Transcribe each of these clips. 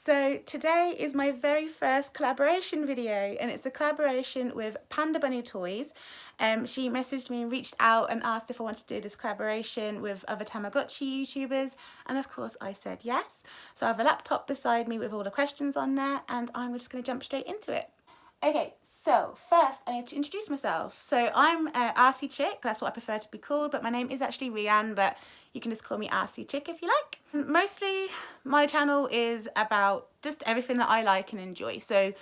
So today is my very first collaboration video, and it's a collaboration with PandaBunny Toys. She messaged me and reached out and asked if I wanted to do this collaboration with other Tamagotchi YouTubers, and of course I said yes. So I have a laptop beside me with all the questions on there, and I'm just going to jump straight into it. Okay, so first I need to introduce myself. So I'm RC Chick, that's what I prefer to be called, but my name is actually Rianne, but you can just call me RC Chick if you like. Mostly my channel is about just everything that I like and enjoy. So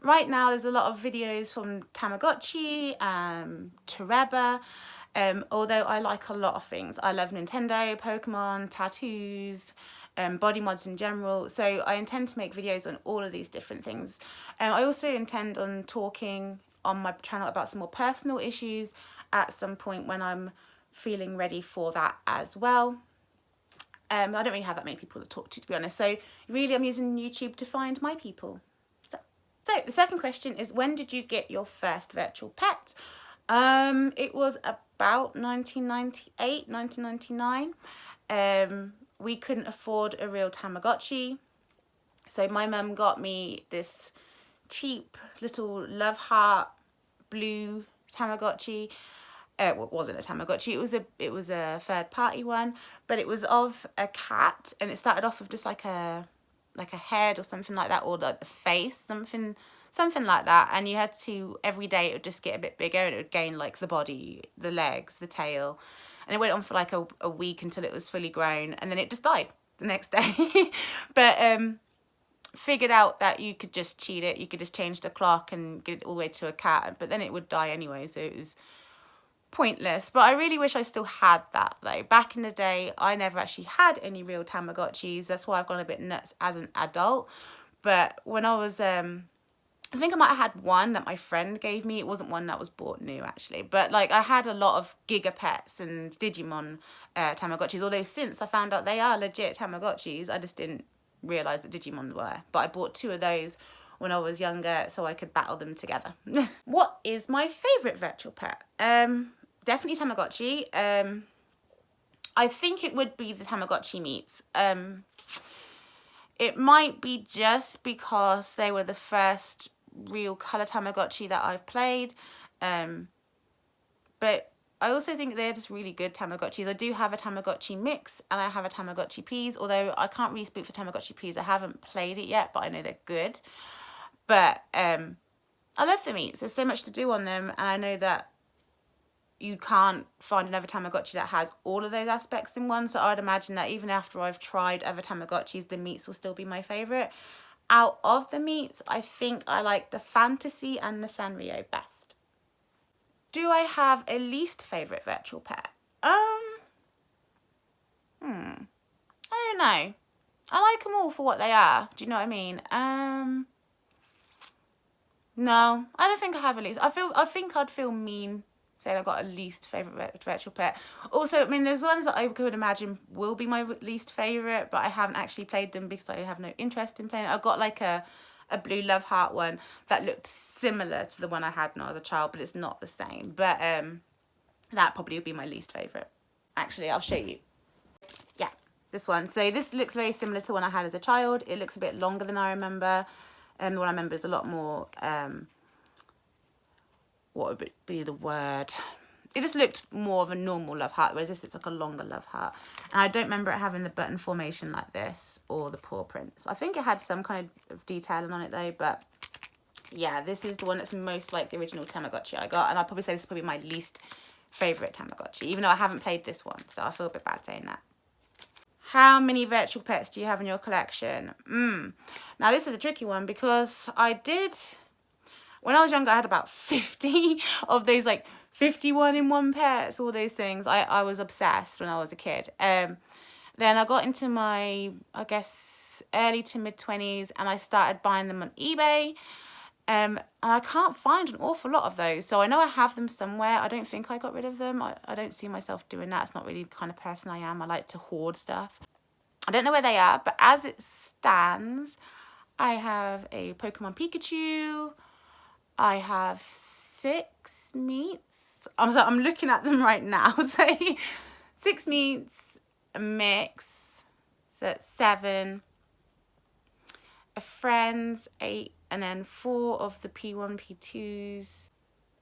right now there's a lot of videos from Tamagotchi, Tereba, although I like a lot of things. I love Nintendo, Pokemon, tattoos, body mods in general, so I intend to make videos on all of these different things. I also intend on talking on my channel about some more personal issues at some point when I'm feeling ready for that as well. I don't really have that many people to talk to be honest, so really I'm using YouTube to find my people. So the second question is, when did you get your first virtual pet? It was about 1998, 1999. We couldn't afford a real Tamagotchi, so my mum got me this cheap little love heart blue Tamagotchi. Well, it wasn't a Tamagotchi, it was a third party one, but it was of a cat, and it started off with just like a head or something like that, or like the face, something like that, and you had to, every day it would just get a bit bigger and it would gain like the body, the legs, the tail, and it went on for like a week until it was fully grown, and then it just died the next day. But figured out that you could just cheat it, you could just change the clock and get it all the way to a cat, but then it would die anyway, so it was pointless. But I really wish I still had that though. Back in the day I never actually had any real Tamagotchis, that's why I've gone a bit nuts as an adult. But when I was I think I might have had one that my friend gave me. It wasn't one that was bought new actually, but like I had a lot of Gigapets and Digimon Tamagotchis, although since I found out they are legit Tamagotchis, I just didn't realise that Digimon were. But I bought 2 of those when I was younger so I could battle them together. What is my favourite virtual pet? Definitely Tamagotchi. I think it would be the Tamagotchi meets. It might be just because they were the first real colour Tamagotchi that I've played, but I also think they're just really good Tamagotchis. I do have a Tamagotchi mix and I have a Tamagotchi peas, although I can't really speak for Tamagotchi peas. I haven't played it yet, but I know they're good. But I love the meets. There's so much to do on them, and I know that you can't find another Tamagotchi that has all of those aspects in one, so I'd imagine that even after I've tried other Tamagotchis, the meets will still be my favourite. Out of the meets, I think I like the Fantasy and the Sanrio best. Do I have a least favourite virtual pet? I don't know. I like them all for what they are. Do you know what I mean? No, I don't think I have a least. I think I'd feel mean saying I've got a least favourite virtual pet. Also, I mean, there's ones that I could imagine will be my least favourite, but I haven't actually played them because I have no interest in playing it. I've got like a blue love heart one that looked similar to the one I had when I was a child, but it's not the same. But that probably would be my least favourite. Actually, I'll show you. Yeah, this one. So this looks very similar to one I had as a child. It looks a bit longer than I remember. And the one I remember is a lot more, what would be the word? It just looked more of a normal love heart, whereas this looks like a longer love heart. And I don't remember it having the button formation like this or the paw prints. I think it had some kind of detailing on it though, but yeah, this is the one that's most like the original Tamagotchi I got. And I'd probably say this is probably my least favourite Tamagotchi, even though I haven't played this one, so I feel a bit bad saying that. How many virtual pets do you have in your collection? Now this is a tricky one because when I was younger I had about 50 of those like 51 in one pets, all those things. I was obsessed when I was a kid. Then I got into my, I guess, early to mid 20s and I started buying them on eBay. And I can't find an awful lot of those, so I know I have them somewhere. I don't think I got rid of them. I don't see myself doing that. It's not really the kind of person I am. I like to hoard stuff. I don't know where they are, but as it stands, I have a Pokemon Pikachu. I have 6 meets. I'm looking at them right now. So 6 meets, a mix, so that's 7. a Friends 8, and then 4 of the P1, P2s.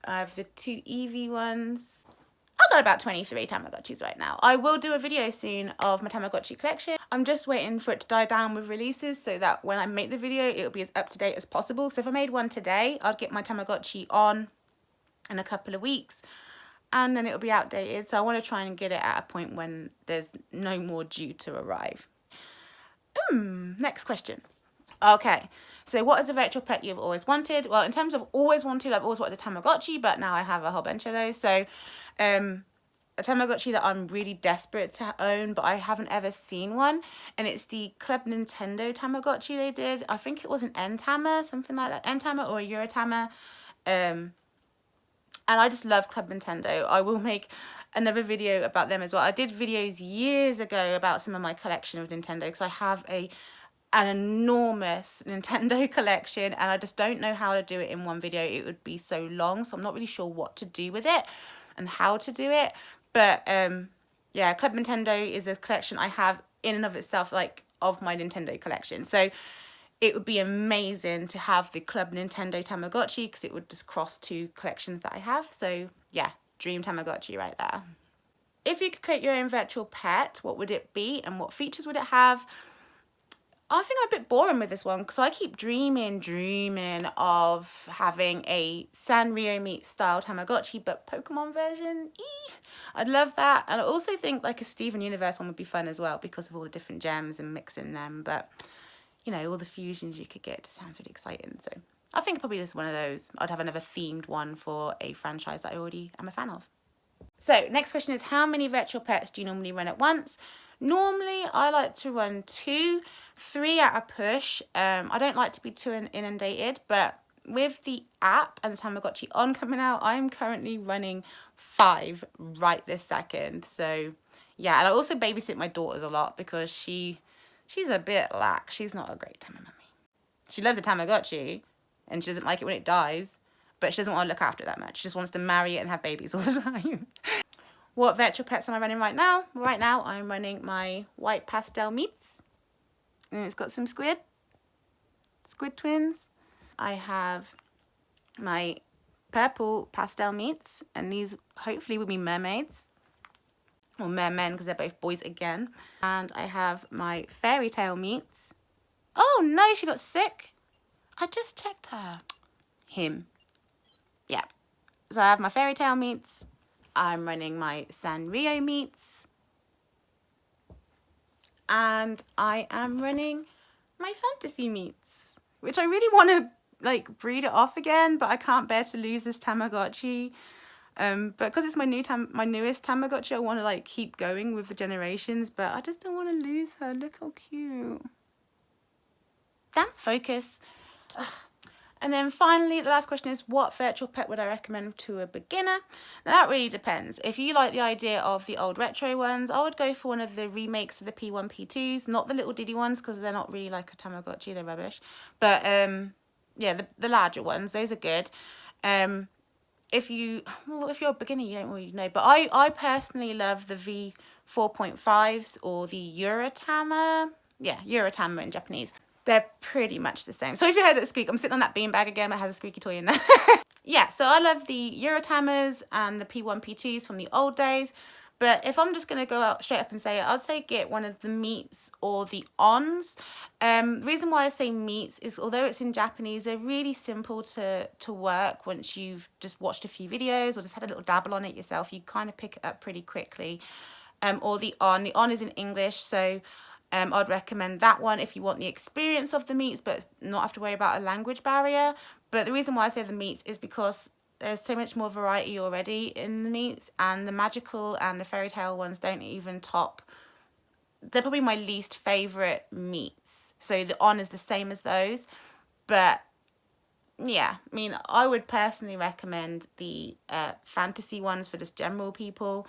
I have the 2 Eevee ones. I've got about 23 Tamagotchis right now. I will do a video soon of my Tamagotchi collection. I'm just waiting for it to die down with releases so that when I make the video, it'll be as up to date as possible. So if I made one today, I'd get my Tamagotchi on in a couple of weeks and then it'll be outdated. So I want to try and get it at a point when there's no more due to arrive. Next question. Okay, so what is a virtual pet you've always wanted? Well, in terms of always wanted, I've always wanted a Tamagotchi, but now I have a whole bunch of those. So a Tamagotchi that I'm really desperate to own, but I haven't ever seen one, and it's the Club Nintendo Tamagotchi they did. I think it was an N-Tama, something like that, N-Tama or a Eurotama. And I just love Club Nintendo. I will make another video about them as well. I did videos years ago about some of my collection of Nintendo because I have an enormous Nintendo collection and I just don't know how to do it in one video. It would be so long, so I'm not really sure what to do with it and how to do it. But yeah, Club Nintendo is a collection I have in and of itself, like of my Nintendo collection. So it would be amazing to have the Club Nintendo Tamagotchi because it would just cross 2 collections that I have. So yeah, dream Tamagotchi right there. If you could create your own virtual pet, what would it be and what features would it have? I think I'm a bit boring with this one because I keep dreaming of having a Sanrio meets style Tamagotchi, but Pokemon version. I'd love that. And I also think like a Steven Universe one would be fun as well because of all the different gems and mixing them. But you know, all the fusions you could get, just sounds really exciting. So I think probably this is one of those. I'd have another themed one for a franchise that I already am a fan of. So next question is, how many virtual pets do you normally run at once? Normally I like to run 2, 3 at a push. I don't like to be too inundated, but with the app and the Tamagotchi on coming out, I'm currently running 5 right this second. So yeah, and I also babysit my daughters a lot because she's a bit lax. She's not a great Tamamummy. She loves a Tamagotchi and she doesn't like it when it dies, but she doesn't want to look after it that much. She just wants to marry it and have babies all the time. What virtual pets am I running right now? Right now I'm running my white pastel meats. And it's got some squid twins. I have my purple pastel meats, and these hopefully will be mermaids. Or mermen because they're both boys again. And I have my fairy tale meats. Oh no, she got sick. I just checked her. Him. Yeah. So I have my fairy tale meats. I'm running my Sanrio meats. And I am running my fantasy meats, which I really want to like breed it off again, but I can't bear to lose this Tamagotchi. But because it's my newest Tamagotchi, I want to like keep going with the generations, but I just don't want to lose her. Look how cute. Damn, focus. Ugh. And then finally, the last question is, what virtual pet would I recommend to a beginner? Now that really depends. If you like the idea of the old retro ones, I would go for one of the remakes of the P1, P2s, not the little diddy ones because they're not really like a Tamagotchi, they're rubbish. But yeah, the larger ones, those are good. If you're a beginner, you don't really know. But I personally love the V4.5s or the Eurotama. Yeah, Eurotama in Japanese. They're pretty much the same. So if you heard that squeak, I'm sitting on that beanbag again that has a squeaky toy in there. Yeah, so I love the Eurotamas and the P1, P2s from the old days. But if I'm just going to go out straight up and say it, I'd say get one of the meats or the ons. The reason why I say meats is although it's in Japanese, they're really simple to work once you've just watched a few videos or just had a little dabble on it yourself. You kind of pick it up pretty quickly. Or the on. The on is in English, so I'd recommend that one if you want the experience of the meats but not have to worry about a language barrier. But the reason why I say the meats is because there's so much more variety already in the meats, and the magical and the fairy tale ones don't even top. They're probably my least favourite meats. So the on is the same as those. But yeah, I mean, I would personally recommend the fantasy ones for just general people.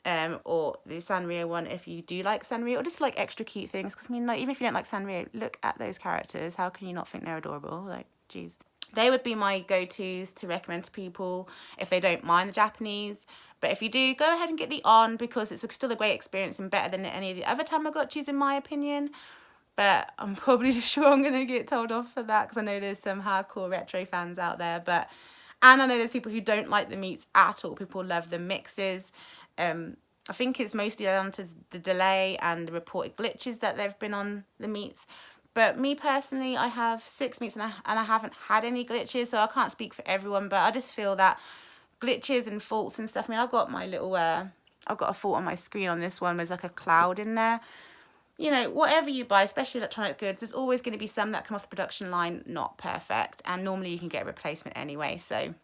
Or the Sanrio one if you do like Sanrio, or just like extra cute things, because I mean, like, even if you don't like Sanrio, look at those characters. How can you not think they're adorable? Like, geez. They would be my go-tos to recommend to people if they don't mind the Japanese. But if you do, go ahead and get the on, because it's still a great experience and better than any of the other Tamagotchis in my opinion. but I'm probably sure I'm going to get told off for that because I know there's some hardcore retro fans out there. And I know there's people who don't like the meats at all. People love the mixes. I think it's mostly down to the delay and the reported glitches that they've been on the meats. But me personally, I have 6 meats and I haven't had any glitches, so I can't speak for everyone, but I just feel that glitches and faults and stuff. I mean, I've got my little, I've got a fault on my screen on this one. There's like a cloud in there. You know, whatever you buy, especially electronic goods, there's always going to be some that come off the production line not perfect, and normally you can get a replacement anyway, so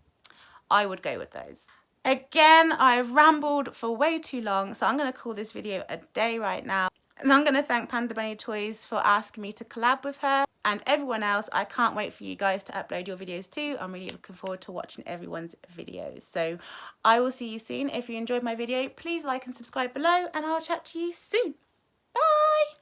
I would go with those. Again, I've rambled for way too long, so I'm going to call this video a day right now. And I'm going to thank PandaBunny Toys for asking me to collab with her, and everyone else. I can't wait for you guys to upload your videos too. I'm really looking forward to watching everyone's videos. So I will see you soon. If you enjoyed my video, please like and subscribe below, and I'll chat to you soon. Bye!